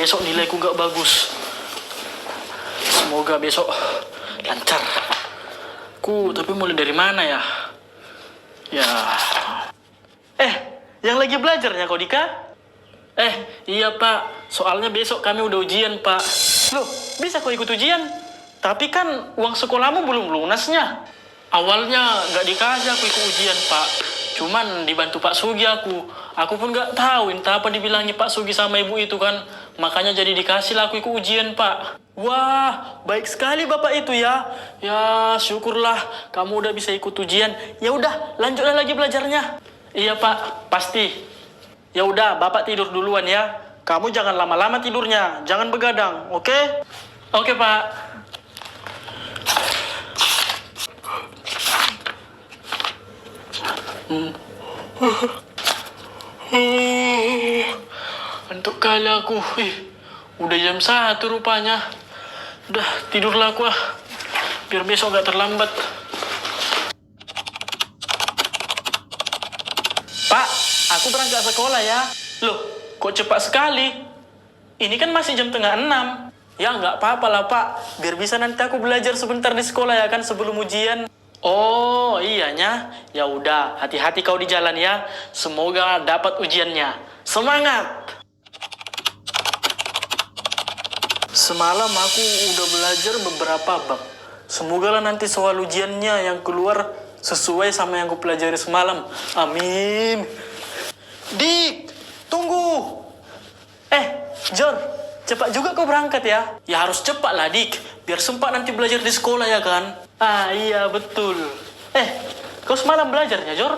Besok nilaiku gak bagus. Semoga besok lancar. Tapi mulai dari mana ya? Ya. Yang lagi belajarnya kau Dika? Iya Pak. Soalnya besok kami udah ujian Pak. Loh, bisa kau ikut ujian? Tapi kan uang sekolahmu belum lunasnya. Awalnya gak dikasih aku ikut ujian Pak. Cuman dibantu Pak Sugi aku. Aku pun gak tahu entah apa dibilangnya Pak Sugi sama ibu itu kan. Makanya jadi dikasih lah aku ikut ujian Pak. Wah, baik sekali Bapak itu ya. Ya, syukurlah kamu udah bisa ikut ujian. Ya udah, lanjutlah lagi belajarnya. Iya Pak, pasti. Ya udah, Bapak tidur duluan ya. Kamu jangan lama-lama tidurnya, jangan begadang, oke? Oke Pak. Untuk kali aku, udah jam 1 rupanya. Udah tidurlah aku biar besok gak terlambat. Pak, aku berangkat sekolah ya. Loh, kok cepat sekali? Ini kan masih jam 5:30. Ya nggak apa-apa lah Pak, biar bisa nanti aku belajar sebentar di sekolah ya kan sebelum ujian. Oh iyanya, ya udah hati-hati kau di jalan ya. Semoga dapat ujiannya. Semangat! Semalam aku udah belajar beberapa bab. Semoga lah nanti soal ujiannya yang keluar sesuai sama yang aku pelajari semalam. Amin. Dik, tunggu. Jor, cepat juga kau berangkat ya. Ya harus cepat lah Dik, biar sempat nanti belajar di sekolah ya kan. Iya betul. Kau semalam belajarnya Jor?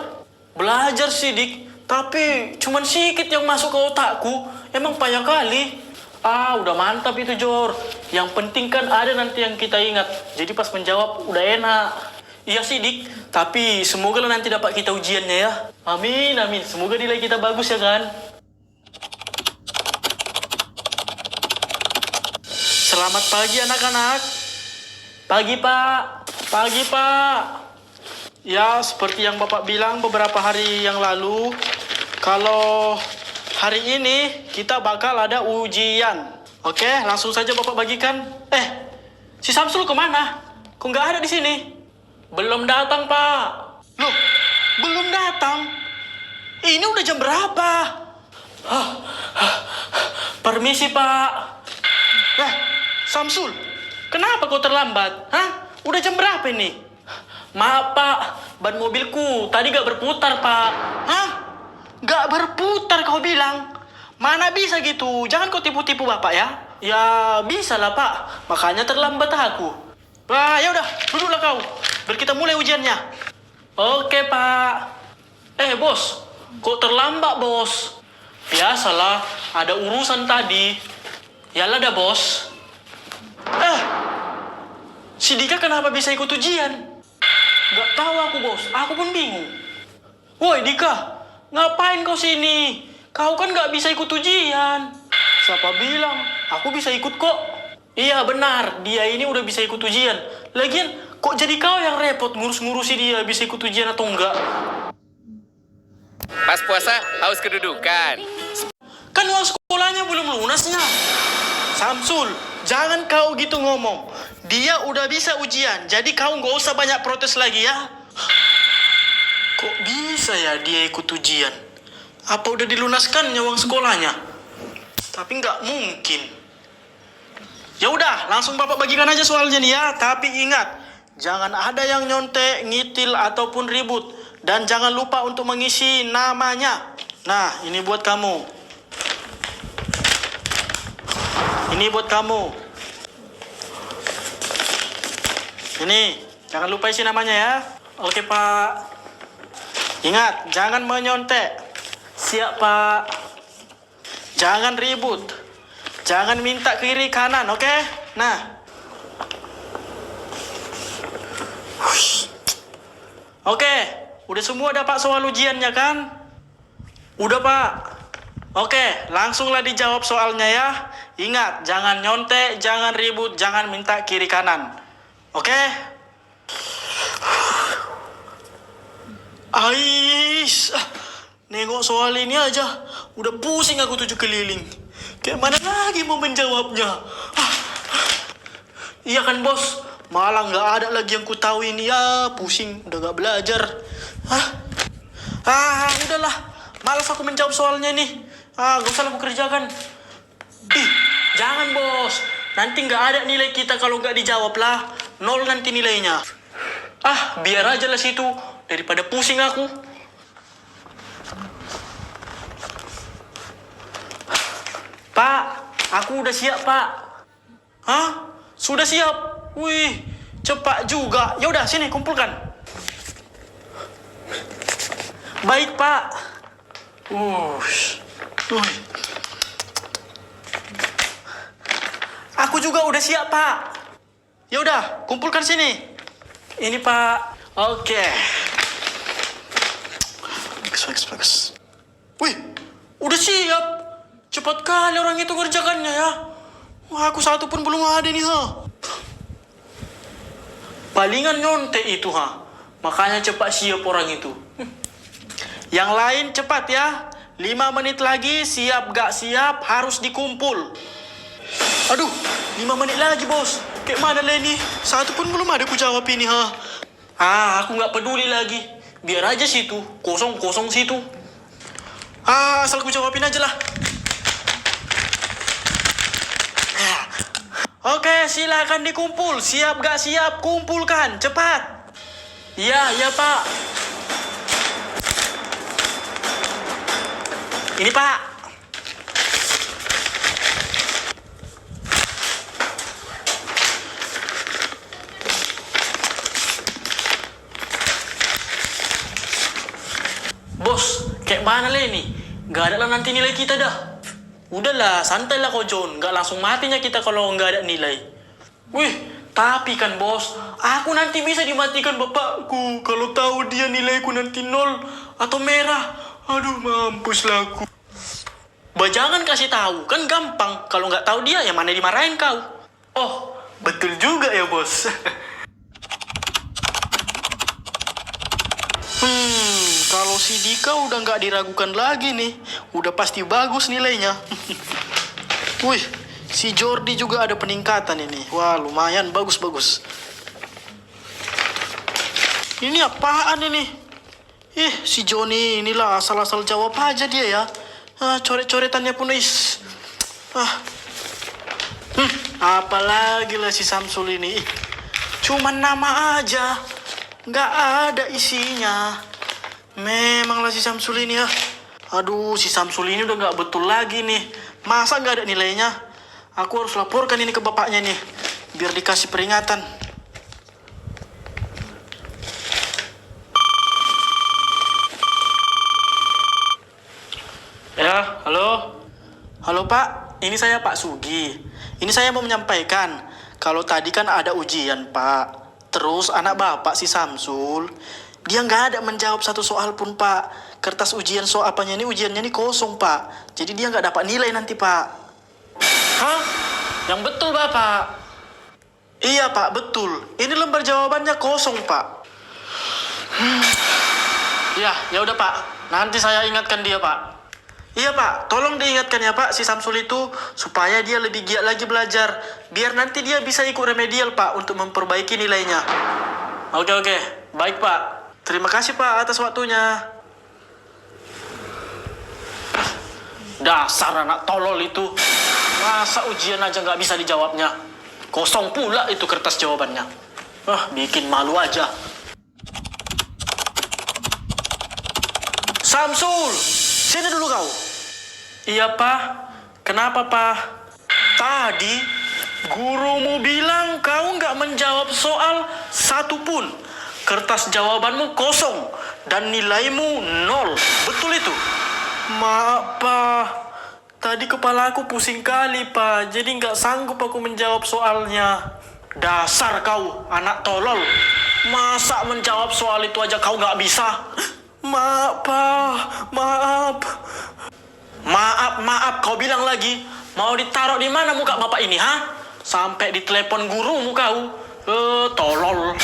Belajar sih Dik, tapi cuman sedikit yang masuk ke otakku. Emang payah kali. Udah mantap itu Jor. Yang penting kan ada nanti yang kita ingat. Jadi pas menjawab udah enak. Iya sih Dik, tapi semoga lah nanti dapat kita ujiannya ya. Amin, amin. Semoga nilai kita bagus ya kan. Selamat pagi anak-anak. Pagi Pak. Pagi Pak. Ya, seperti yang Bapak bilang beberapa hari yang lalu, kalau hari ini kita bakal ada ujian. Oke, langsung saja Bapak bagikan. Si Samsul kemana? Kok nggak ada di sini? Belum datang, Pak. Loh, belum datang? Ini udah jam berapa? Permisi, Pak. Samsul, kenapa kau terlambat? Udah jam berapa ini? Maaf, Pak. Ban mobilku tadi gak berputar, Pak. Gak berputar kau bilang? Mana bisa gitu? Jangan kau tipu-tipu Bapak ya. Ya, bisa lah, Pak. Makanya terlambat aku. Ya udah, duduklah kau. Biar kita mulai ujiannya. Oke, Pak. Bos. Kok terlambat, Bos? Biasalah, ada urusan tadi. Yalah dah, Bos. Si Dika kenapa bisa ikut ujian? Gak tahu aku, Bos. Aku pun bingung. Woi, Dika. Ngapain kau sini? Kau kan gak bisa ikut ujian. Siapa bilang? Aku bisa ikut kok. Iya, benar. Dia ini udah bisa ikut ujian. Lagian, kok jadi kau yang repot ngurus-ngurusi dia bisa ikut ujian atau enggak? Pas puasa, haus kedudukan. Kan uang sekolahnya belum lunasnya. Samsul, jangan kau gitu ngomong. Dia udah bisa ujian, jadi kau nggak usah banyak protes lagi ya. Kok bisa ya dia ikut ujian? Apa udah dilunaskannya uang sekolahnya? Tapi nggak mungkin. Ya udah, langsung Bapak bagikan aja soalnya nih ya. Tapi ingat, jangan ada yang nyontek, ngitil, ataupun ribut. Dan jangan lupa untuk mengisi namanya. Nah, ini buat kamu. Ini buat kamu. Ini, jangan lupa isi namanya ya. Oke, Pak. Ingat, jangan menyontek. Siap, Pak. Jangan ribut. Jangan minta kiri kanan, oke? Nah. Oke, udah semua dapat soal ujiannya kan? Udah, Pak. Oke, langsunglah dijawab soalnya ya. Ingat, jangan nyontek, jangan ribut, jangan minta kiri kanan. Oke? Nengok soal ini aja, udah pusing aku 7 keliling. Kayak mana lagi mau menjawabnya? Ah, iya kan bos, malah nggak ada lagi yang ku tahu ini ya, pusing, udah nggak belajar. Udahlah, malas aku menjawab soalnya nih. Gak usah aku kerjakan. Ih, jangan bos, nanti nggak ada nilai kita kalau nggak dijawab lah, 0 nanti nilainya. Biar aja lah situ, daripada pusing aku. Pak, aku udah siap, Pak. Sudah siap? Wih, cepat juga. Ya udah, sini kumpulkan. Baik, Pak. Aku juga udah siap, Pak. Ya udah, kumpulkan sini. Ini, Pak. Oke. Bagus. Wih, udah siap. Cepat kali orang itu kerjakannya ya. Wah, aku satu pun belum ada nih, Palingan nyontek itu, Makanya cepat siap orang itu. Yang lain cepat ya. 5 menit lagi, siap gak siap, harus dikumpul. Aduh, 5 menit lagi, bos. Kayak mana Leni? Satu pun belum ada ku jawab ini, aku gak peduli lagi. Biar aja situ, kosong situ. Asal ku jawabin aja lah. Oke, silakan dikumpul. Siap gak siap, kumpulkan. Cepat. Iya, Pak. Ini, Pak. Bos, kayak mana Leni? Gak ada lah nanti nilai kita dah. Udahlah, santai lah kau John. Gak langsung matinya kita kalau nggak ada nilai. Wih, tapi kan bos, aku nanti bisa dimatikan bapakku kalau tahu dia nilaiku nanti 0 atau merah. Aduh, mampus lah aku. Jangan kasih tahu, kan gampang. Kalau nggak tahu dia, yang mana dimarahin kau. Oh, betul juga ya bos. Kalau si Dika udah nggak diragukan lagi nih, udah pasti bagus nilainya. Wih, si Jordi juga ada peningkatan ini. Wah, lumayan bagus. Ini apaan ini? Si Joni inilah asal-asal jawab aja dia ya. Coret-coretannya pun apalagi lah si Samsul ini. Cuman nama aja, nggak ada isinya. Memanglah si Samsul ini ya. Aduh, si Samsul ini udah nggak betul lagi nih. Masa nggak ada nilainya? Aku harus laporkan ini ke bapaknya nih, biar dikasih peringatan. Ya, halo? Halo Pak, ini saya Pak Sugi. Ini saya mau menyampaikan, kalau tadi kan ada ujian Pak. Terus anak Bapak si Samsul, dia nggak ada menjawab satu soal pun Pak. Kertas ujian ujiannya ini kosong Pak. Jadi dia nggak dapat nilai nanti Pak. Hah? Yang betul Bapak? Iya Pak, betul. Ini lembar jawabannya kosong Pak. Ya udah Pak. Nanti saya ingatkan dia Pak. Iya Pak, tolong diingatkan ya Pak si Samsul itu supaya dia lebih giat lagi belajar. Biar nanti dia bisa ikut remedial Pak untuk memperbaiki nilainya. Oke. Baik Pak. Terima kasih Pak atas waktunya. Dasar anak tolol itu. Masa ujian aja nggak bisa dijawabnya. Kosong pula itu kertas jawabannya. Bikin malu aja. Samsul, sini dulu kau. Iya Pak. Kenapa Pak? Tadi gurumu bilang kau nggak menjawab soal satu pun. Kertas jawabanmu kosong dan nilaimu 0. Betul itu? Maaf Pak, tadi kepala aku pusing kali Pak, jadi nggak sanggup aku menjawab soalnya. Dasar kau, anak tolol. Masa menjawab soal itu aja kau nggak bisa? Maaf Pak, maaf. Maaf, kau bilang lagi. Mau ditaruh di mana muka bapak ini, Sampai ditelepon gurumu kau. Tolol.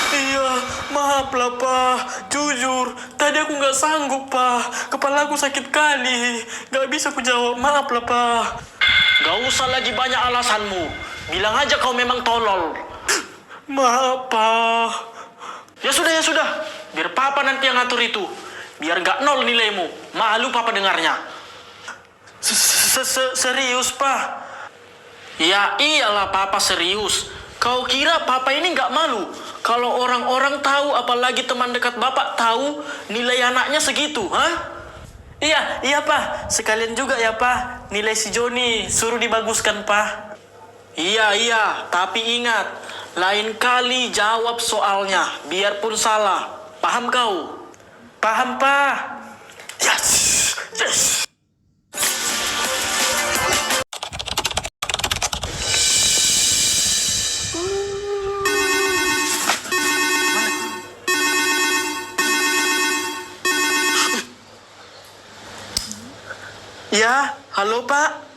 Iya, maaf lah Pak. Jujur, tadi aku nggak sanggup Pak. Kepala aku sakit kali. Nggak bisa aku jawab, maaf lah Pak. Gak usah lagi banyak alasanmu. Bilang aja kau memang tolol. Maaf, Pak. Ya sudah. Biar Papa nanti yang ngatur itu. Biar gak nol nilaimu. Malu Papa dengarnya. Serius, Pak? Ya iyalah Papa serius. Kau kira Papa ini gak malu? Kalau orang-orang tahu, apalagi teman dekat Bapak tahu nilai anaknya segitu, ha? Iya Pak. Sekalian juga ya Pak. Nilai si Joni suruh dibaguskan Pak. Iya. Tapi ingat, lain kali jawab soalnya. Biarpun salah. Paham kau? Paham Pak? Yes. Ya, halo Pak.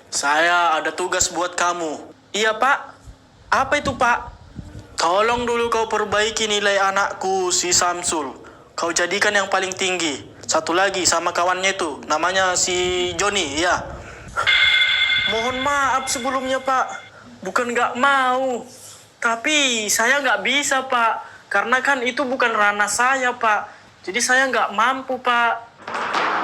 Saya ada tugas buat kamu. Iya Pak. Apa itu Pak? Tolong dulu kau perbaiki nilai anakku si Samsul. Kau jadikan yang paling tinggi. Satu lagi sama kawannya itu. Namanya si Joni, ya. Mohon maaf sebelumnya Pak. Bukan nggak mau. Tapi saya nggak bisa Pak. Karena kan itu bukan ranah saya Pak. Jadi saya nggak mampu Pak.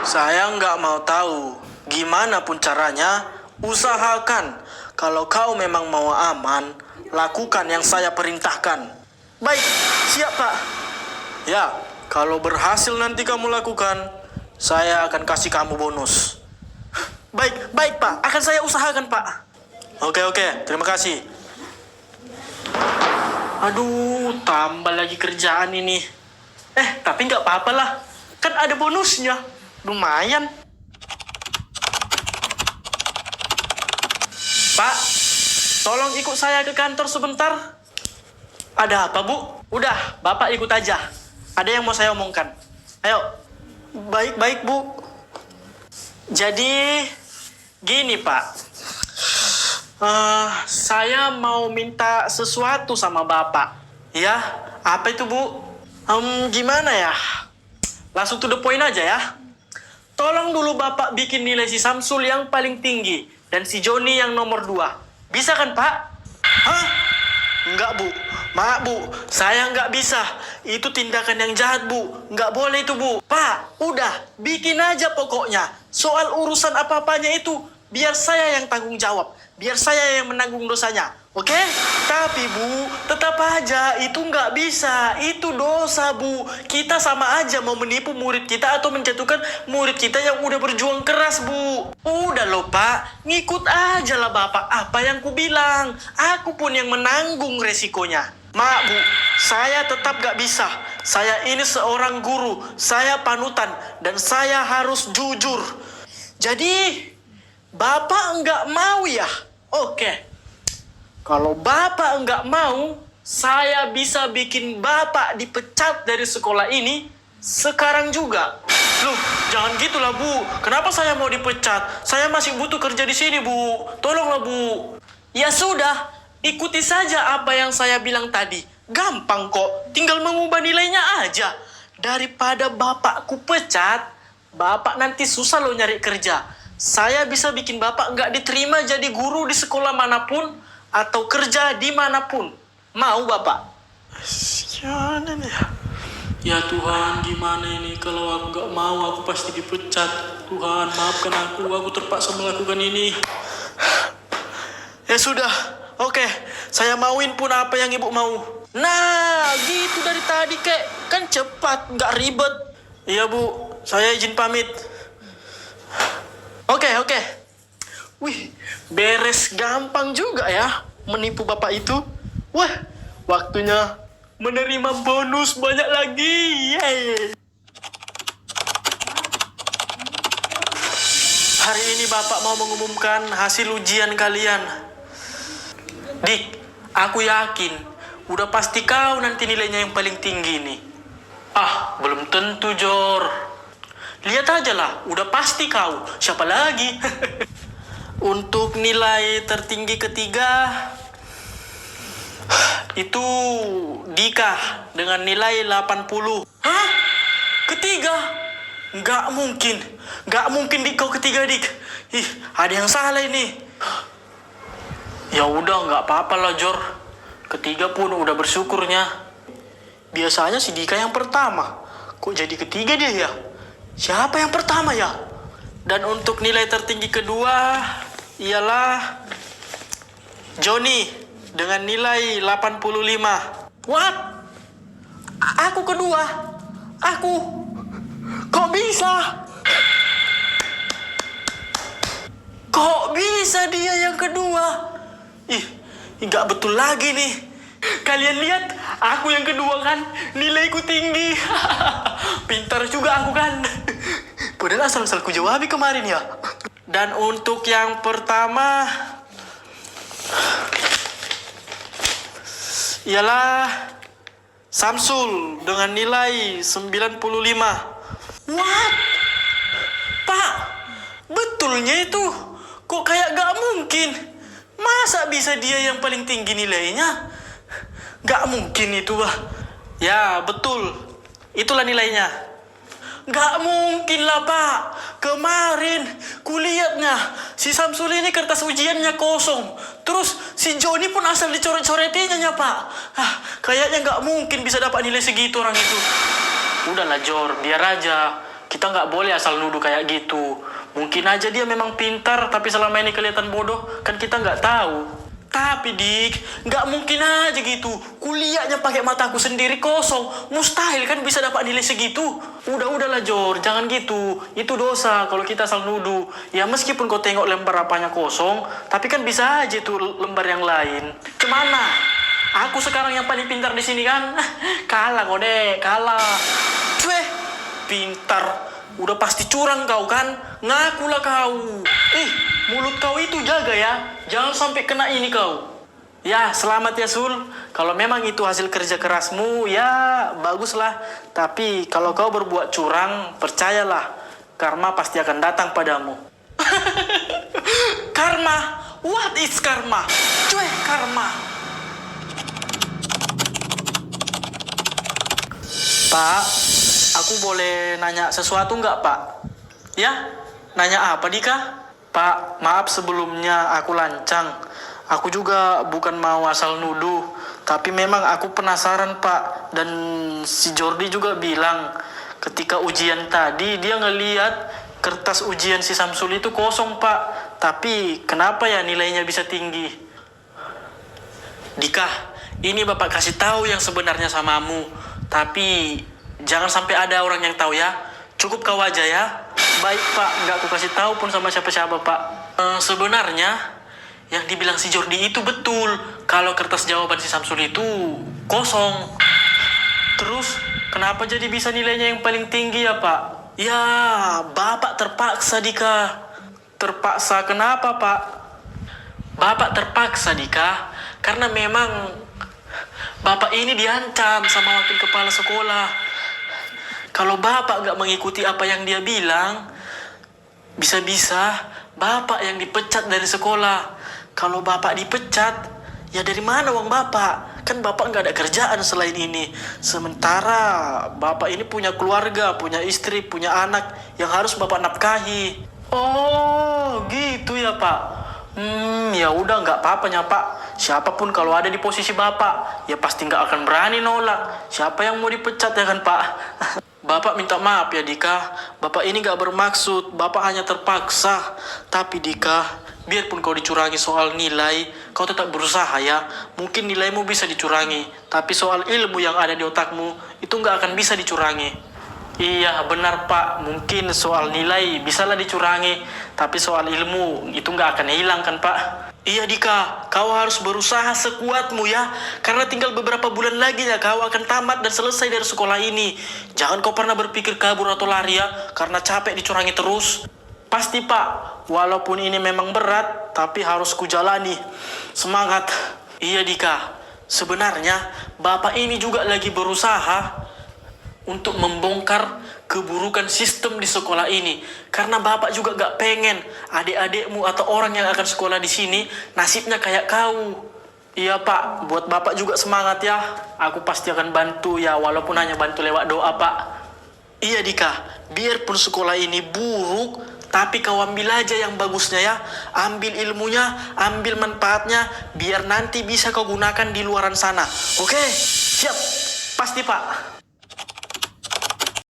Saya nggak mau tahu. Gimana pun caranya, usahakan. Kalau kau memang mau aman, lakukan yang saya perintahkan. Baik, siap Pak. Ya, kalau berhasil nanti kamu lakukan, saya akan kasih kamu bonus. Baik Pak. Akan saya usahakan Pak. Oke. Terima kasih. Aduh, tambah lagi kerjaan ini. Tapi nggak apa-apa lah. Kan ada bonusnya. Lumayan. Pak, tolong ikut saya ke kantor sebentar. Ada apa, Bu? Udah, Bapak ikut aja. Ada yang mau saya omongkan. Ayo. Baik, Bu. Jadi, gini, Pak. Saya mau minta sesuatu sama Bapak. Ya, apa itu, Bu? Gimana ya? Langsung to the point aja ya. Tolong dulu Bapak bikin nilai si Samsul yang paling tinggi dan si Joni yang nomor 2. Bisa kan Pak? Hah? Enggak Bu. Maaf Bu, saya nggak bisa. Itu tindakan yang jahat Bu. Nggak boleh itu Bu. Pak, udah bikin aja pokoknya. Soal urusan apa-apanya itu biar saya yang tanggung jawab. Biar saya yang menanggung dosanya. Oke? Tapi Bu, tetap aja itu nggak bisa. Itu dosa Bu. Kita sama aja mau menipu murid kita atau menjatuhkan murid kita yang udah berjuang keras Bu. Udah loh Pak, ngikut aja lah Bapak apa yang ku bilang. Aku pun yang menanggung resikonya. Maaf Bu, saya tetap nggak bisa. Saya ini seorang guru, saya panutan dan saya harus jujur. Jadi, Bapak nggak mau ya? Oke. Kalau Bapak nggak mau, saya bisa bikin Bapak dipecat dari sekolah ini sekarang juga. Loh, jangan gitulah Bu. Kenapa saya mau dipecat? Saya masih butuh kerja di sini Bu. Tolonglah Bu. Ya sudah, ikuti saja apa yang saya bilang tadi. Gampang kok, tinggal mengubah nilainya aja. Daripada Bapakku pecat, Bapak nanti susah loh nyari kerja. Saya bisa bikin Bapak nggak diterima jadi guru di sekolah manapun atau kerja dimanapun. Mau Bapak? Gimana nih? Ya Tuhan, gimana ini? Kalau aku nggak mau, aku pasti dipecat. Tuhan, maafkan aku terpaksa melakukan ini. Ya sudah, oke. Saya mauin pun apa yang Ibu mau. Nah, gitu dari tadi kek. Kan cepat, nggak ribet. Iya Bu, saya izin pamit. Oke. Wih, beres gampang juga ya menipu Bapak itu. Wah, waktunya menerima bonus banyak lagi. Yeay. Hari ini Bapak mau mengumumkan hasil ujian kalian. Dik, aku yakin udah pasti kau nanti nilainya yang paling tinggi nih. Ah, belum tentu Jor. Lihat aja lah, udah pasti kau. Siapa lagi? Untuk nilai tertinggi ketiga, itu Dika dengan nilai 80. Hah? Ketiga? Nggak mungkin. Nggak mungkin Dik kau ketiga, Dik. Ih, ada yang salah ini. Ya udah, nggak apa-apa lah Jor. Ketiga pun udah bersyukurnya. Biasanya si Dika yang pertama. Kok jadi ketiga dia ya? Siapa yang pertama ya? Dan untuk nilai tertinggi kedua ialah Johnny dengan nilai 85. What? Aku kedua? Aku? Kok bisa? Kok bisa dia yang kedua? Ih, nggak betul lagi nih. Kalian lihat, aku yang kedua kan, nilaiku tinggi. Pintar juga aku kan. Padahal asal-asal ku jawabi kemarin ya. Dan untuk yang pertama ialah Samsul dengan nilai 95. What? Pak, betulnya itu? Kok kayak gak mungkin? Masa bisa dia yang paling tinggi nilainya? Gak mungkin itu, Bah. Ya, betul. Itulah nilainya. Gak mungkin lah, Pak. Kemarin kulihatnya si Samsul ini kertas ujiannya kosong. Terus si Joni pun asal dicoret-coretinya, Pak. Kayaknya gak mungkin bisa dapat nilai segitu orang itu. Udahlah, Jor. Biar aja. Kita gak boleh asal nuduh kayak gitu. Mungkin aja dia memang pintar, tapi selama ini kelihatan bodoh. Kan kita gak tahu. Tapi Dik, nggak mungkin aja gitu. Kuliahnya pakai mataku sendiri kosong. Mustahil kan bisa dapat nilai segitu. Udahlah Jor, jangan gitu. Itu dosa kalau kita asal nuduh. Ya meskipun kau tengok lembar apanya kosong, tapi kan bisa aja tuh lembar yang lain. Kemana? Aku sekarang yang paling pintar di sini kan? Kalah kau deh, kalah. Cueh, pintar. Udah pasti curang kau kan? Ngakulah kau. Mulut kau itu jaga ya. Jangan sampai kena ini kau. Ya, selamat ya Sul. Kalau memang itu hasil kerja kerasmu, ya baguslah. Tapi kalau kau berbuat curang, percayalah. Karma pasti akan datang padamu. Karma? What is karma? Cuy, karma. Pak, aku boleh nanya sesuatu nggak, Pak? Ya? Nanya apa, Dika? Pak, maaf sebelumnya aku lancang. Aku juga bukan mau asal nuduh. Tapi memang aku penasaran, Pak. Dan si Jordi juga bilang, ketika ujian tadi, dia ngeliat kertas ujian si Samsul itu kosong, Pak. Tapi kenapa ya nilainya bisa tinggi? Dika, ini Bapak kasih tahu yang sebenarnya samamu. Tapi jangan sampai ada orang yang tahu ya. Cukup kau aja ya. Baik Pak, nggak aku kasih tahu pun sama siapa-siapa Pak. Sebenarnya yang dibilang si Jordi itu betul. Kalau kertas jawaban si Samsul itu kosong. Terus kenapa jadi bisa nilainya yang paling tinggi ya Pak? Ya, Bapak terpaksa Dika. Terpaksa kenapa Pak? Bapak terpaksa Dika karena memang Bapak ini diancam sama wakil kepala sekolah. Kalau Bapak gak mengikuti apa yang dia bilang, bisa-bisa Bapak yang dipecat dari sekolah. Kalau Bapak dipecat, ya dari mana uang Bapak? Kan Bapak gak ada kerjaan selain ini. Sementara Bapak ini punya keluarga, punya istri, punya anak yang harus Bapak nafkahi. Oh, gitu ya Pak. Ya udah nggak apa-apanya Pak. Siapapun kalau ada di posisi Bapak, ya pasti nggak akan berani nolak. Siapa yang mau dipecat ya kan Pak? Bapak minta maaf ya Dika. Bapak ini nggak bermaksud. Bapak hanya terpaksa. Tapi Dika, biarpun kau dicurangi soal nilai, kau tetap berusaha ya. Mungkin nilaimu bisa dicurangi, tapi soal ilmu yang ada di otakmu itu nggak akan bisa dicurangi. Iya benar Pak, mungkin soal nilai bisalah dicurangi, tapi soal ilmu itu nggak akan hilang kan Pak? Iya Dika, kau harus berusaha sekuatmu ya, karena tinggal beberapa bulan lagi ya kau akan tamat dan selesai dari sekolah ini. Jangan kau pernah berpikir kabur atau lari ya, karena capek dicurangi terus. Pasti Pak, walaupun ini memang berat, tapi harus kujalani. Semangat. Iya Dika, sebenarnya Bapak ini juga lagi berusaha untuk membongkar keburukan sistem di sekolah ini. Karena Bapak juga gak pengen adik-adikmu atau orang yang akan sekolah di sini nasibnya kayak kau. Iya Pak, buat Bapak juga semangat ya. Aku pasti akan bantu ya, walaupun hanya bantu lewat doa Pak. Iya Dika, biarpun sekolah ini buruk, Tapi kau ambil aja yang bagusnya ya. Ambil ilmunya, ambil manfaatnya, biar nanti bisa kau gunakan di luaran sana. Oke? Siap? Pasti, Pak.